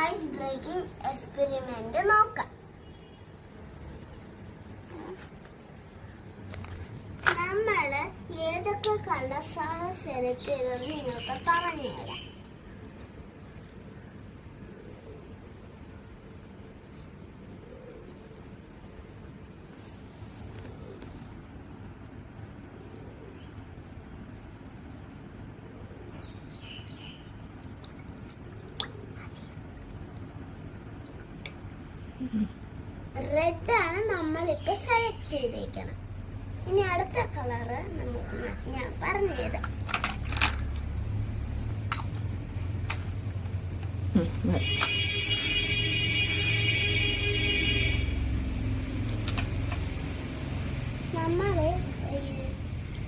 Ice breaking experiment നോക്കാം. നമ്മള് ഏതൊക്കെ കളേഴ്സാണ് സെലക്ട് ചെയ്തതെന്ന് നിങ്ങൾക്ക് പറഞ്ഞുതരാം. റെഡ് ആണ് നമ്മളിപ്പോ സെലക്ട് ചെയ്തേക്കണം. ഇനി അടുത്ത കളറ് ഞാൻ പറഞ്ഞു തരാം.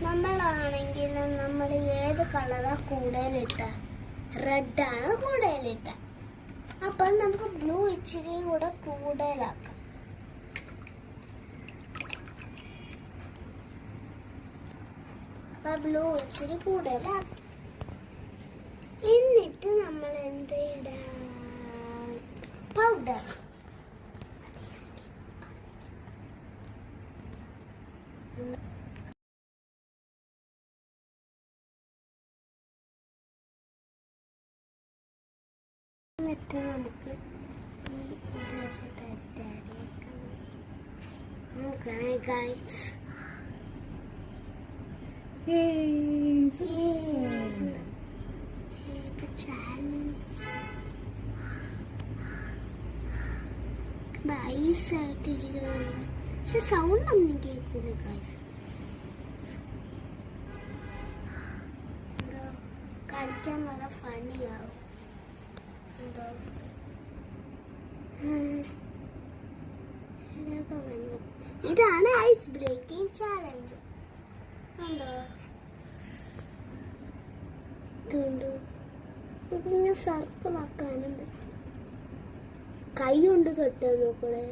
നമ്മളാണെങ്കിലും നമ്മൾ ഏത് കളറാ കൂടുതലിട്ട? റെഡാണ് കൂടുതലിട്ട. അപ്പൊ നമുക്ക് ബ്ലൂ ഇച്ചിരി കൂടെ കൂടുതലാക്കാം. അപ്പൊ ബ്ലൂ ഇച്ചിരി കൂടുതലാക്കാം. എന്നിട്ട് നമ്മൾ എന്ത് ഇടാം? പൗഡർ. എന്നിട്ട് നമുക്ക് ഈ ഇത് വെച്ചിട്ട് നോക്കണേ ഗൈസ്. ഐസായിട്ടിരിക്കുന്നുണ്ട്, പക്ഷെ സൗണ്ട് ഒന്നും കേൾക്കൂല ഗൈസ്. എന്തോ കളിക്കാൻ നല്ല ഫണിയാവും. ഇതാണ് ഐസ് ബ്രേക്കിംഗ് ചാലഞ്ച്. പിന്നെ സർക്കിൾ ആക്കാനും പറ്റും. കൈ കൊണ്ട് തൊട്ട് നോക്കണേ.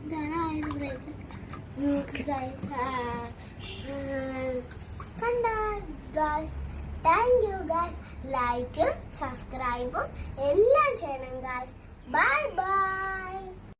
ഇതാണ് ice breaking. Thank you guys. ലൈക്കും സബ്സ്ക്രൈബും എല്ലാം ചെയ്യണം ഗൈസ്. Bye bye.